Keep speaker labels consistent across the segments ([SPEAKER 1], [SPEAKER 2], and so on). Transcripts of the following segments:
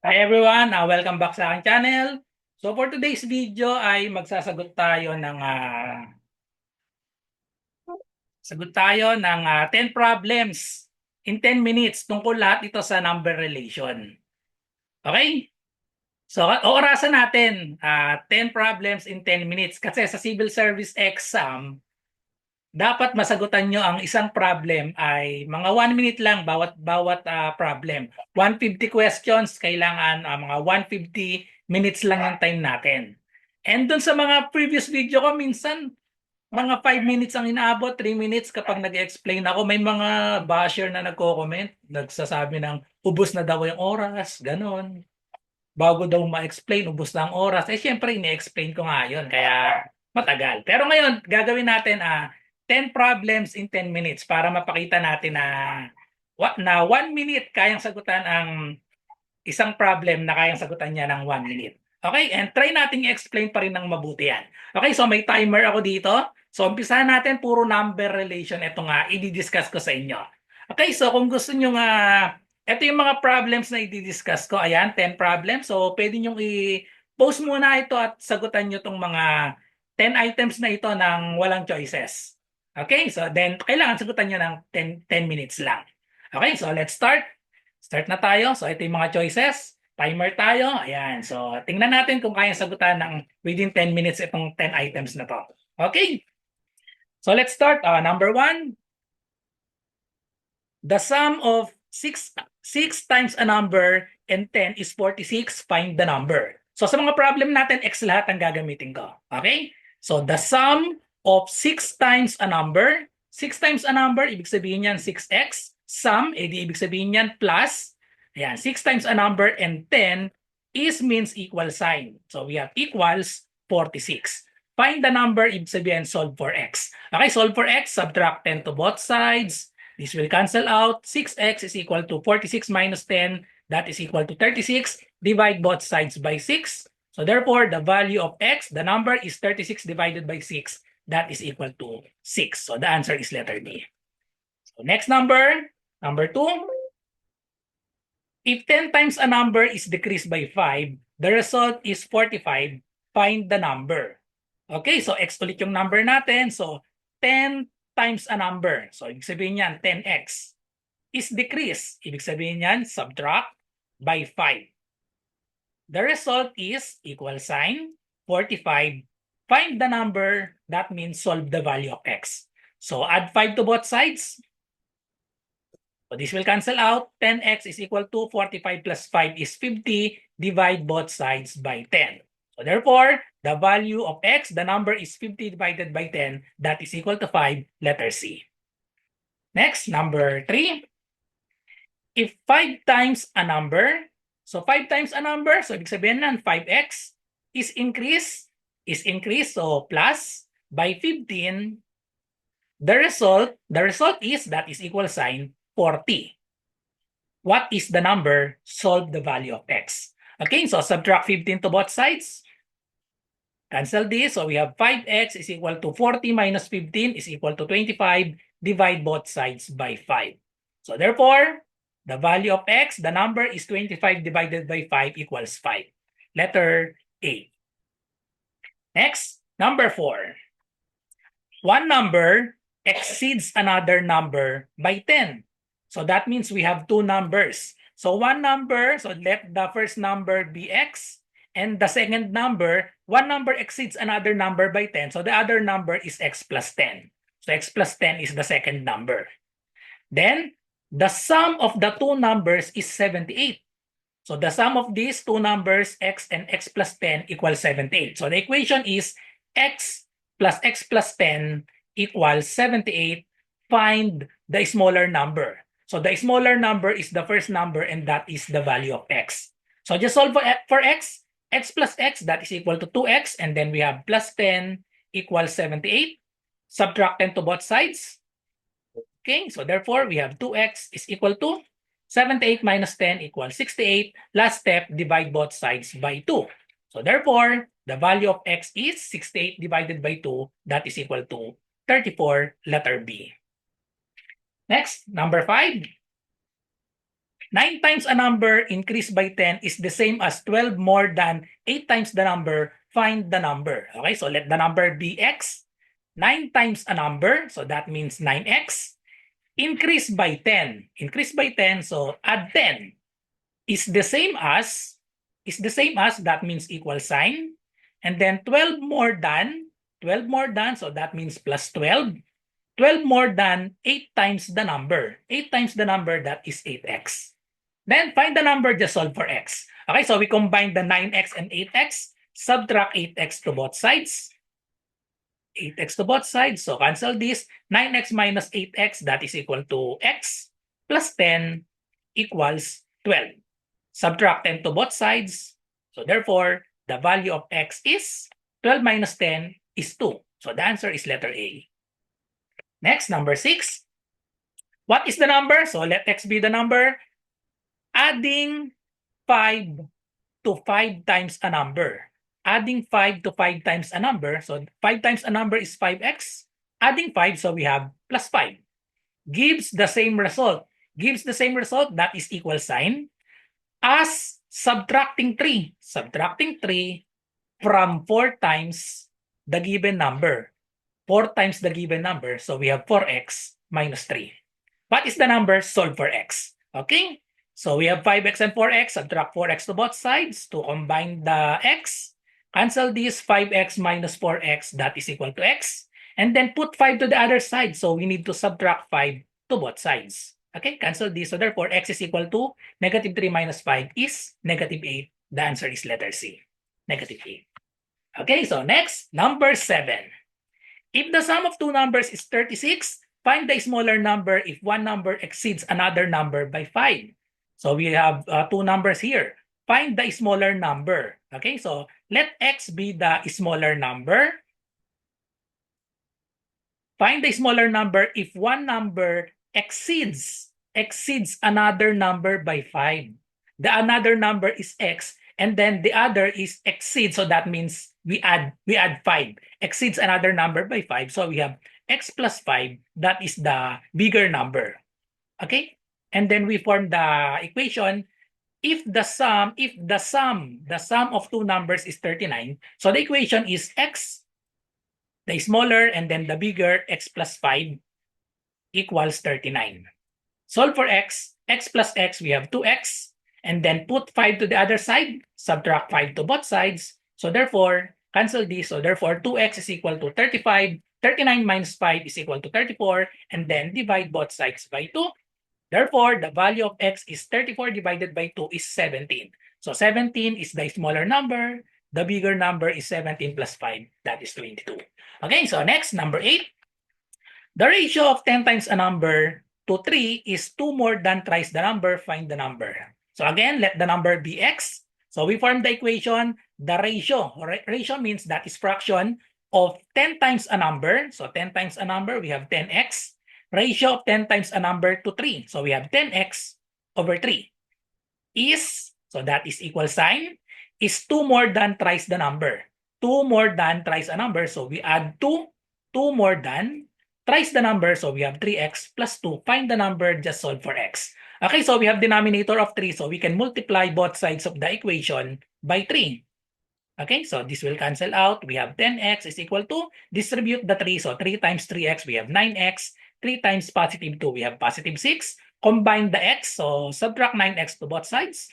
[SPEAKER 1] Hi everyone, welcome back sa aking channel. So for today's video ay magsasagot tayo ng 10 problems in 10 minutes tungkol lahat ito sa number relation. Okay? So orasan natin 10 problems in 10 minutes kasi sa civil service exam dapat masagutan nyo ang isang problem ay mga 1 minute lang bawat problem. 150 questions, kailangan mga 150 minutes lang yung time natin. And dun sa mga previous video ko, minsan mga 5 minutes ang inaabot, 3 minutes kapag nag-explain ako. May mga basher na nagko-comment, nagsasabi ng ubos na daw yung oras, ganon. Bago daw ma-explain, ubos na ang oras. Eh syempre, ini-explain ko nga yun, kaya matagal. Pero ngayon, gagawin natin 10 problems in 10 minutes para mapakita natin na 1 minute kayang sagutan ang isang problem na kayang sagutan niya ng 1 minute. Okay, and try natin i-explain pa rin ng mabuti yan. Okay, so may timer ako dito. So umpisahan natin, puro number relation. Ito nga, i-discuss ko sa inyo. Okay, so kung gusto nyo ito yung mga problems na i-discuss ko. Ayan, 10 problems. So pwede nyo i-post muna ito at sagutan nyo itong mga 10 items na ito ng walang choices. Okay, so then kailangan sagutan nyo ng 10 minutes lang. Okay, so let's start. Start na tayo. So ito yung mga choices. Timer tayo. Ayan. So tingnan natin kung kaya sagutan ng within 10 minutes itong 10 items na to. Okay. So let's start. Number 1. The sum of 6 times a number and 10 is 46. Find the number. So sa mga problem natin, X lahat ang gagamitin ko. Okay? So the sum of 6 times a number. 6 times a number, ibig sabihin yan 6x. Sum, edi ibig sabihin yan plus. Ayan, 6 times a number and 10 is means equal sign. So we have equals 46. Find the number, ibig sabihin solve for x. Okay, solve for x, subtract 10 to both sides. This will cancel out. 6x is equal to 46 minus 10. That is equal to 36. Divide both sides by 6. So therefore, the value of x, the number is 36 divided by 6. That is equal to 6. So the answer is letter D. So next number, number 2. If 10 times a number is decreased by 5, the result is 45. Find the number. Okay, so x ulit yung number natin. So 10 times a number. So ibig sabihin yan, 10x is decreased. Ibig sabihin yan, subtract by 5. The result is equal sign, 45. Find the number. That means solve the value of x. So add 5 to both sides. So this will cancel out. 10x is equal to 45 plus 5 is 50. Divide both sides by 10. So therefore, the value of x, the number is 50 divided by 10. That is equal to 5, letter C. Next, number 3. If 5 times a number, so 5 times a number, so ibig sabihin nan 5x is increased, so plus by 15. The result is, that is equal sign, 40. What is the number? Solve the value of x. Okay, so subtract 15 to both sides. Cancel this. So we have 5x is equal to 40 minus 15 is equal to 25. Divide both sides by 5. So therefore, the value of x, the number is 25 divided by 5 equals 5. Letter A. Next, number 4. One number exceeds another number by 10. So that means we have two numbers. So one number, so let the first number be x. And the second number, one number exceeds another number by 10. So the other number is x plus 10. So x plus 10 is the second number. Then, the sum of the two numbers is 78. So the sum of these two numbers, x and x plus 10, equals 78. So the equation is x plus 10 equals 78. Find the smaller number. So the smaller number is the first number, and that is the value of x. So just solve for x. X plus x, that is equal to 2x. And then we have plus 10 equals 78. Subtract 10 to both sides. Okay, so therefore, we have 2x is equal to 78 minus 10 equals 68. Last step, divide both sides by 2. So therefore, the value of x is 68 divided by 2. That is equal to 34, letter B. Next, number 5. 9 times a number increased by 10 is the same as 12 more than 8 times the number. Find the number. Okay, so let the number be x. 9 times a number, so that means 9x. Increased by 10. Increased by 10, so add 10. Is the same as, that means equal sign. And then 12 more than, so that means plus 12. 12 more than 8 times the number. 8 times the number, that is 8x. Then find the number, just solve for x. Okay, so we combine the 9x and 8x, subtract 8x to both sides. 8x to both sides, so cancel this. 9x minus 8x, that is equal to x, plus 10 equals 12. Subtract 10 to both sides. So therefore, the value of x is 12 minus 10 is 2. So the answer is letter A. Next, number 6. What is the number? So let x be the number. Adding 5 to 5 times a number. Adding 5 to 5 times a number. So 5 times a number is 5x. Adding 5, so we have plus 5. Gives the same result. Gives the same result, that is equal sign, as subtracting 3. Subtracting 3 from 4 times the given number. 4 times the given number. So we have 4x minus 3. What is the number? Solve for x. Okay? So we have 5x and 4x. Subtract 4x to both sides to combine the x. Cancel this 5x minus 4x. That is equal to x. And then put 5 to the other side. So we need to subtract 5 to both sides. Okay? Cancel this. So therefore, x is equal to negative 3 minus 5 is negative 8. The answer is letter C. Negative 8. Okay, so next, number 7. If the sum of two numbers is 36, find the smaller number if one number exceeds another number by 5. So we have two numbers here. Find the smaller number. Okay, so let x be the smaller number. Find the smaller number if one number exceeds another number by 5. The another number is x, and then the other is exceeds, so that means we add 5. Exceeds another number by 5, so we have x plus 5, that is the bigger number. Okay? And then we form the equation. If the sum of two numbers is 39, so the equation is x, the smaller, and then the bigger, x plus 5 equals 39. Solve for x plus x, we have 2x, and then put 5 to the other side, subtract 5 to both sides. So therefore, cancel this. So therefore, 2x is equal to 35. 39 minus 5 is equal to 34, and then divide both sides by 2. Therefore, the value of x is 34 divided by 2 is 17. So 17 is the smaller number. The bigger number is 17 plus 5. That is 22. Okay, so next, number 8. The ratio of 10 times a number to 3 is 2 more than thrice the number. Find the number. So again, let the number be x. So we form the equation. The ratio means that is fraction of 10 times a number. So 10 times a number, we have 10x. Ratio of 10 times a number to 3. So we have 10x over 3. Is, so that is equal sign, is 2 more than thrice the number. 2 more than thrice a number. So we add 2 more than thrice the number. So we have 3x plus 2. Find the number, just solve for x. Okay, so we have denominator of 3. So we can multiply both sides of the equation by 3. Okay, so this will cancel out. We have 10x is equal to, distribute the 3. So 3 times 3x, we have 9x. 3 times positive 2, we have positive 6. Combine the x, so subtract 9x to both sides.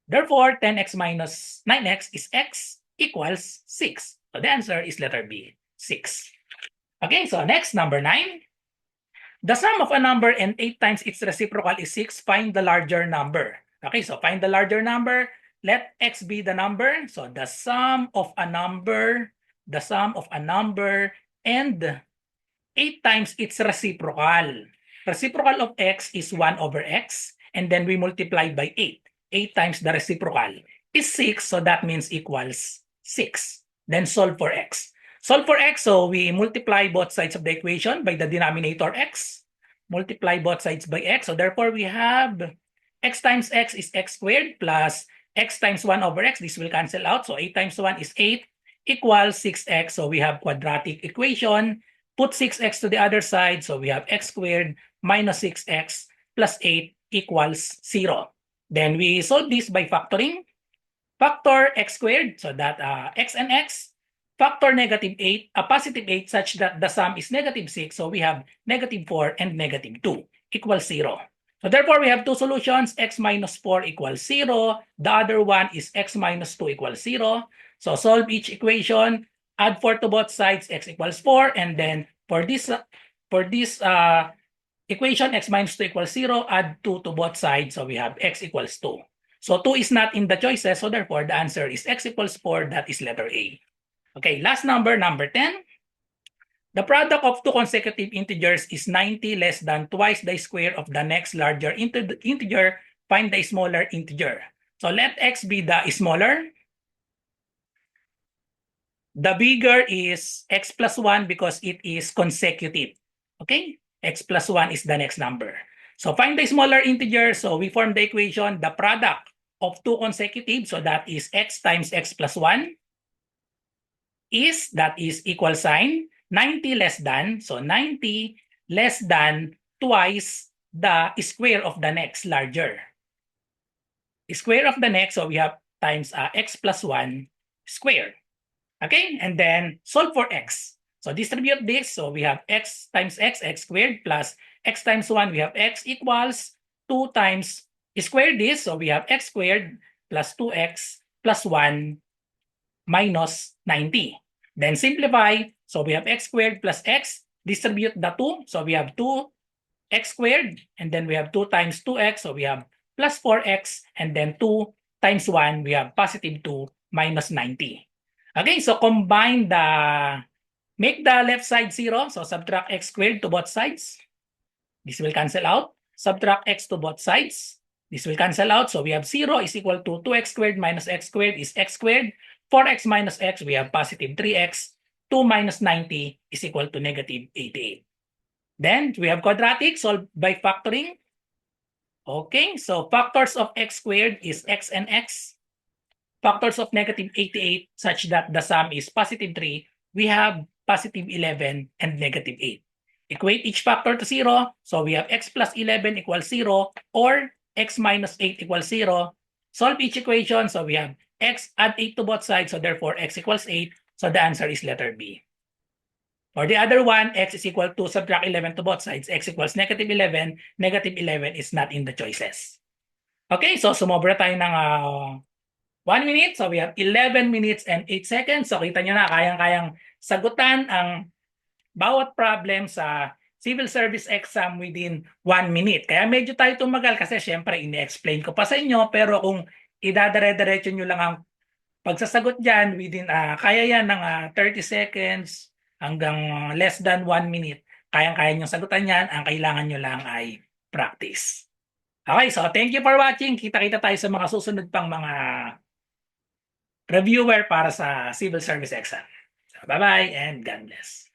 [SPEAKER 1] Therefore, 10x minus 9x is x equals 6. So the answer is letter B, 6. Okay, so next, number 9. The sum of a number and 8 times its reciprocal is 6. Find the larger number. Okay, so find the larger number. Let x be the number. So the sum of a number and 8 times its reciprocal. Reciprocal of x is 1 over x, and then we multiply by 8. 8 times the reciprocal is 6, so that means equals 6. Then solve for x. Solve for x, so we multiply both sides of the equation by the denominator x. Multiply both sides by x, so therefore we have x times x is x squared plus x times 1 over x. This will cancel out, so 8 times 1 is 8 equals 6x, so we have quadratic equation. Put 6x to the other side, so we have x squared minus 6x plus 8 equals 0. Then we solve this by factoring. Factor x squared, so that x and x. Factor negative 8, a positive 8 such that the sum is negative 6. So we have negative 4 and negative 2 equals 0. So therefore, we have two solutions. X minus 4 equals 0. The other one is x minus 2 equals 0. So solve each equation. Add 4 to both sides. X equals 4. And then for this equation, x minus 2 equals 0. Add 2 to both sides. So we have x equals 2. So 2 is not in the choices. So therefore, the answer is x equals 4. That is letter A. Okay, last number, number 10. The product of two consecutive integers is 90 less than twice the square of the next larger integer. Find the smaller integer. So let x be the smaller. The bigger is x plus 1 because it is consecutive. Okay? X plus 1 is the next number. So find the smaller integer. So we form the equation, the product of two consecutive. So that is x times x plus 1 that is equal sign 90 less than. So 90 less than twice the square of the next larger. Square of the next, so we have times x plus 1 squared. Okay, and then solve for x. So distribute this. So we have x times x squared plus x times 1. We have x equals 2 times square this. So we have x squared plus 2x plus 1 minus 90. Then simplify. So we have x squared plus x. Distribute the 2. So we have 2x squared. And then we have 2 times 2x. So we have plus 4x. And then 2 times 1. We have positive 2 minus 90. Okay, so combine make the left side 0. So subtract x squared to both sides. This will cancel out. Subtract x to both sides. This will cancel out. So we have 0 is equal to 2x squared minus x squared is x squared. 4x minus x, we have positive 3x. 2 minus 90 is equal to negative 88. Then we have quadratic, solved by factoring. Okay, so factors of x squared is x and x. Factors of negative 88 such that the sum is positive 3. We have positive 11 and negative 8. Equate each factor to 0. So we have x plus 11 equals 0 or x minus 8 equals 0. Solve each equation. So we have x, add 8 to both sides. So therefore, x equals 8. So the answer is letter B. For the other one, x is equal to subtract 11 to both sides. X equals negative 11. Negative 11 is not in the choices. Okay, so sumobra tayo ng 1 minute. So we have 11 minutes and 8 seconds. So kita nyo na, kayang-kayang sagutan ang bawat problem sa civil service exam within 1 minute. Kaya medyo tayo tumagal kasi syempre ini-explain ko pa sa inyo. Pero kung idadare-diretso nyo lang ang pagsasagot dyan within, kaya yan ng 30 seconds hanggang less than 1 minute. Kayang-kaya nyo sagutan yan. Ang kailangan nyo lang ay practice. Okay, so thank you for watching. Kita-kita tayo sa mga susunod pang mga reviewer para sa civil service exam. So, bye-bye and God bless.